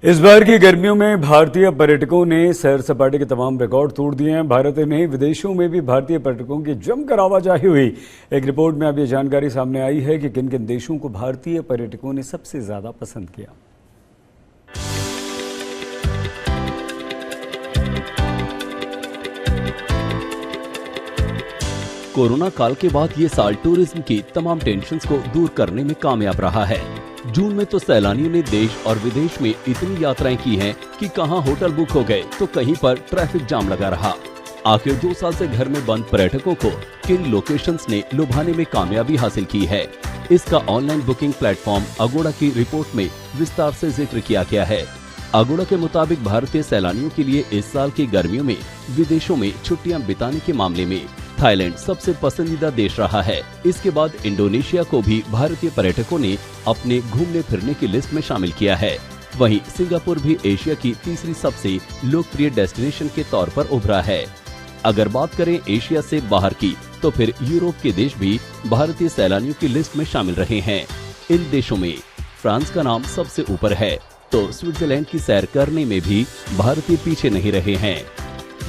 इस बार की गर्मियों में भारतीय पर्यटकों ने सैर सपाटे के तमाम रिकॉर्ड तोड़ दिए हैं। भारत में नहीं, विदेशों में भी भारतीय पर्यटकों की जमकर आवाजाही हुई। एक रिपोर्ट में अब ये जानकारी सामने आई है कि किन किन देशों को भारतीय पर्यटकों ने सबसे ज्यादा पसंद किया। कोरोना काल के बाद ये साल टूरिज्म की तमाम टेंशन्स को दूर करने में कामयाब रहा है। जून में तो सैलानियों ने देश और विदेश में इतनी यात्राएं की हैं कि कहां होटल बुक हो गए तो कहीं पर ट्रैफिक जाम लगा रहा। आखिर 2 साल से घर में बंद पर्यटकों को किन लोकेशंस ने लुभाने में कामयाबी हासिल की है, इसका ऑनलाइन बुकिंग प्लेटफॉर्म अगोड़ा की रिपोर्ट में विस्तार से जिक्र किया गया है। अगोड़ा के मुताबिक भारतीय सैलानियों के लिए इस साल की गर्मियों में विदेशों में छुट्टियां बिताने के मामले में थाईलैंड सबसे पसंदीदा देश रहा है। इसके बाद इंडोनेशिया को भी भारतीय पर्यटकों ने अपने घूमने फिरने की लिस्ट में शामिल किया है। वहीं सिंगापुर भी एशिया की तीसरी सबसे लोकप्रिय डेस्टिनेशन के तौर पर उभरा है। अगर बात करें एशिया से बाहर की, तो फिर यूरोप के देश भी भारतीय सैलानियों की लिस्ट में शामिल रहे हैं। इन देशों में फ्रांस का नाम सबसे ऊपर है, तो स्विट्जरलैंड की सैर करने में भी भारतीय पीछे नहीं रहे हैं।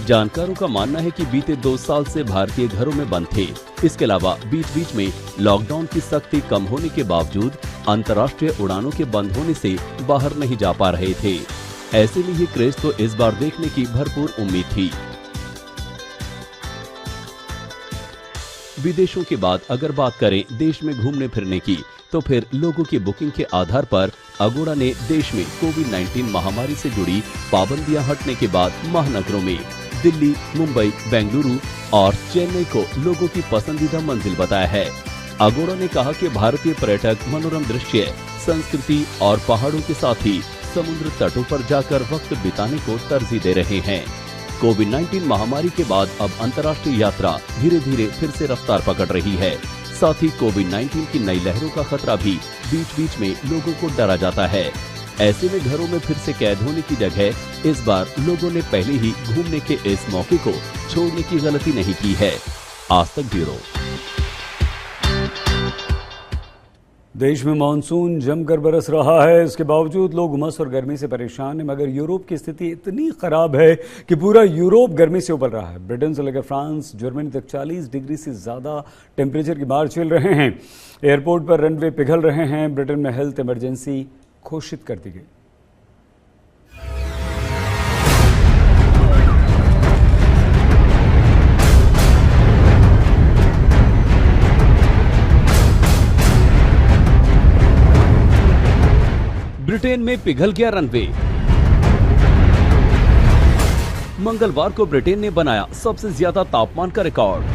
जानकारों का मानना है कि बीते 2 साल से भारतीय घरों में बंद थे। इसके अलावा बीच बीच में लॉकडाउन की सख्ती कम होने के बावजूद अंतर्राष्ट्रीय उड़ानों के बंद होने से बाहर नहीं जा पा रहे थे। ऐसे में ये क्रेज तो इस बार देखने की भरपूर उम्मीद थी। विदेशों के बाद अगर बात करें देश में घूमने फिरने की, तो फिर लोगों की बुकिंग के आधार पर अगोड़ा ने देश में कोविड-19 महामारी से जुड़ी पाबंदियां हटने के बाद महानगरों में दिल्ली, मुंबई, बेंगलुरु और चेन्नई को लोगों की पसंदीदा मंजिल बताया है। अगोड़ा ने कहा कि भारतीय पर्यटक मनोरम दृश्य, संस्कृति और पहाड़ों के साथ ही समुद्र तटों पर जाकर वक्त बिताने को तरजीह दे रहे हैं। कोविड-19 महामारी के बाद अब अंतर्राष्ट्रीय यात्रा धीरे धीरे फिर से रफ्तार पकड़ रही है। साथ ही कोविड-19 की नई लहरों का खतरा भी बीच बीच में लोगों को डरा जाता है। ऐसे में घरों में फिर से कैद होने की जगह इस बार लोगों ने पहले ही घूमने के इस मौके को छोड़ने की गलती नहीं की है। आज तक ब्यूरो। देश में मानसून जमकर बरस रहा है, इसके बावजूद लोग उमस और गर्मी से परेशान हैं। मगर यूरोप की स्थिति इतनी खराब है कि पूरा यूरोप गर्मी से उबल रहा है। ब्रिटेन से लेकर फ्रांस, जर्मनी तक 40 डिग्री से ज्यादा टेम्परेचर की मार चल रहे हैं। एयरपोर्ट पर रनवे पिघल रहे हैं। ब्रिटेन में हेल्थ इमरजेंसी घोषित कर दी गई। ब्रिटेन में पिघल गया रनवे। मंगलवार को ब्रिटेन ने बनाया सबसे ज्यादा तापमान का रिकॉर्ड।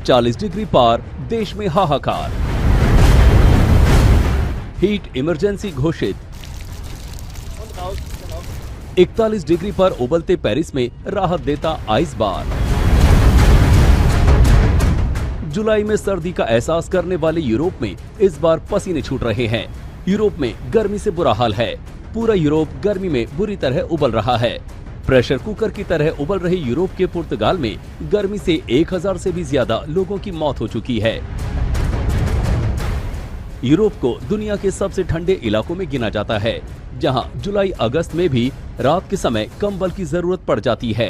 40 डिग्री पार, देश में हाहाकार। हीट इमरजेंसी घोषित। 41 डिग्री पर उबलते पेरिस में राहत देता आइस बार। जुलाई में सर्दी का एहसास करने वाले यूरोप में इस बार पसीने छूट रहे हैं। यूरोप में गर्मी से बुरा हाल है। पूरा यूरोप गर्मी में बुरी तरह उबल रहा है। प्रेशर कुकर की तरह उबल रहे यूरोप के पुर्तगाल में गर्मी से 1000 से भी ज्यादा लोगों की मौत हो चुकी है। यूरोप को दुनिया के सबसे ठंडे इलाकों में गिना जाता है, जहां जुलाई अगस्त में भी रात के समय कंबल की जरूरत पड़ जाती है।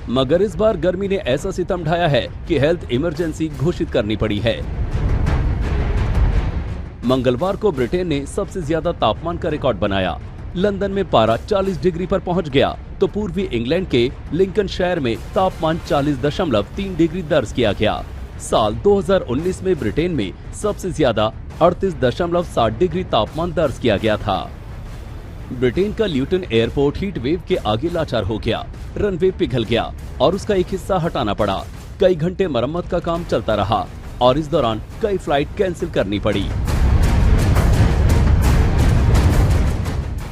मगर इस बार गर्मी ने ऐसा सितम ढाया है कि हेल्थ इमरजेंसी घोषित करनी पड़ी है। मंगलवार को ब्रिटेन ने सबसे ज्यादा तापमान का रिकॉर्ड बनाया। लंदन में पारा 40 डिग्री पर पहुंच गया, तो पूर्वी इंग्लैंड के लिंकनशायर में तापमान 40.3 डिग्री दर्ज किया गया। साल 2019 में ब्रिटेन में सबसे ज्यादा 38.7 डिग्री तापमान दर्ज किया गया था। ब्रिटेन का ल्यूटन एयरपोर्ट हीट वेव के आगे लाचार हो गया। रनवे पिघल गया और उसका एक हिस्सा हटाना पड़ा। कई घंटे मरम्मत का काम चलता रहा और इस दौरान कई फ्लाइट कैंसिल करनी पड़ी।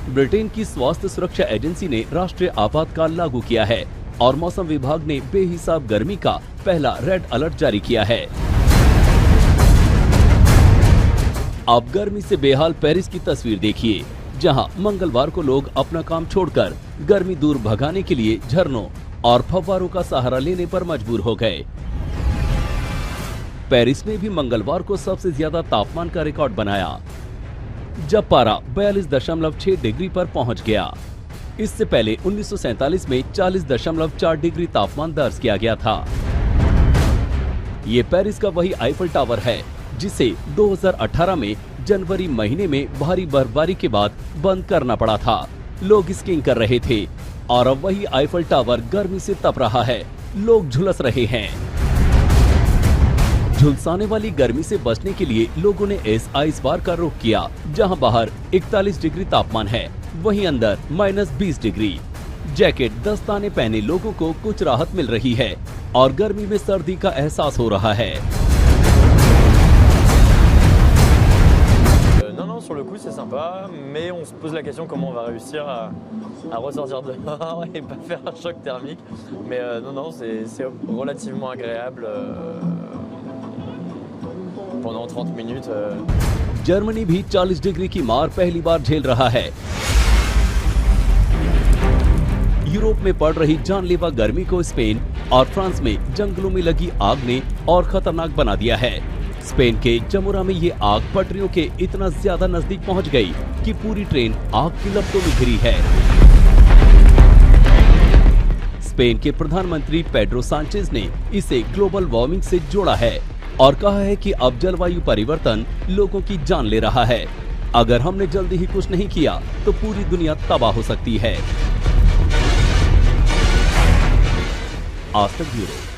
ब्रिटेन की स्वास्थ्य सुरक्षा एजेंसी ने राष्ट्रीय आपातकाल लागू किया है और मौसम विभाग ने बेहिसाब गर्मी का पहला रेड अलर्ट जारी किया है। अब गर्मी से बेहाल पेरिस की तस्वीर देखिए, जहां मंगलवार को लोग अपना काम छोड़कर गर्मी दूर भगाने के लिए झरनों और फव्वारों का सहारा लेने पर मजबूर हो गए। पेरिस में भी मंगलवार को सबसे ज्यादा तापमान का रिकॉर्ड बनाया। जब पारा 42.6 डिग्री पर पहुंच गया। इससे पहले 1947 में 40.4 डिग्री तापमान दर्ज किया गया था। ये पेरिस का वही आईफल टावर है जिसे 2018 में जनवरी महीने में भारी बर्फबारी के बाद बंद करना पड़ा था। लोग स्कीइंग कर रहे थे और अब वही आईफल टावर गर्मी से तप रहा है। लोग झुलस रहे हैं। झुलसाने वाली गर्मी से बचने के लिए लोगों ने इस आइस बार का रुख किया, जहां बाहर 41 डिग्री तापमान है, वहीं अंदर -20 डिग्री। जैकेट दस्ताने पहने लोगों को कुछ राहत मिल रही है और गर्मी में सर्दी का एहसास हो रहा है। Non, sur le coup c'est sympa, mais on se pose la question comment on va réussir à ressortir dehors et pas faire un choc thermique. Mais non, c'est relativement agréable pendant 30 minutes. Germany भी 40 degree की मार पहली बार झेल रहा है। Europe में पड़ रही जानलेवा गर्मी को स्पेन और फ्रांस में जंगलों में लगी आग ने और खतरनाक बना दिया है। स्पेन के जमुरा में ये आग पटरियों के इतना ज्यादा नजदीक पहुंच गई कि पूरी ट्रेन आग की लपटों में घिरी है। स्पेन के प्रधानमंत्री पेड्रो सांचेज ने इसे ग्लोबल वार्मिंग से जोड़ा है और कहा है कि अब जलवायु परिवर्तन लोगों की जान ले रहा है। अगर हमने जल्दी ही कुछ नहीं किया तो पूरी दुनिया तबाह हो सकती है। आज तक ब्यूरो।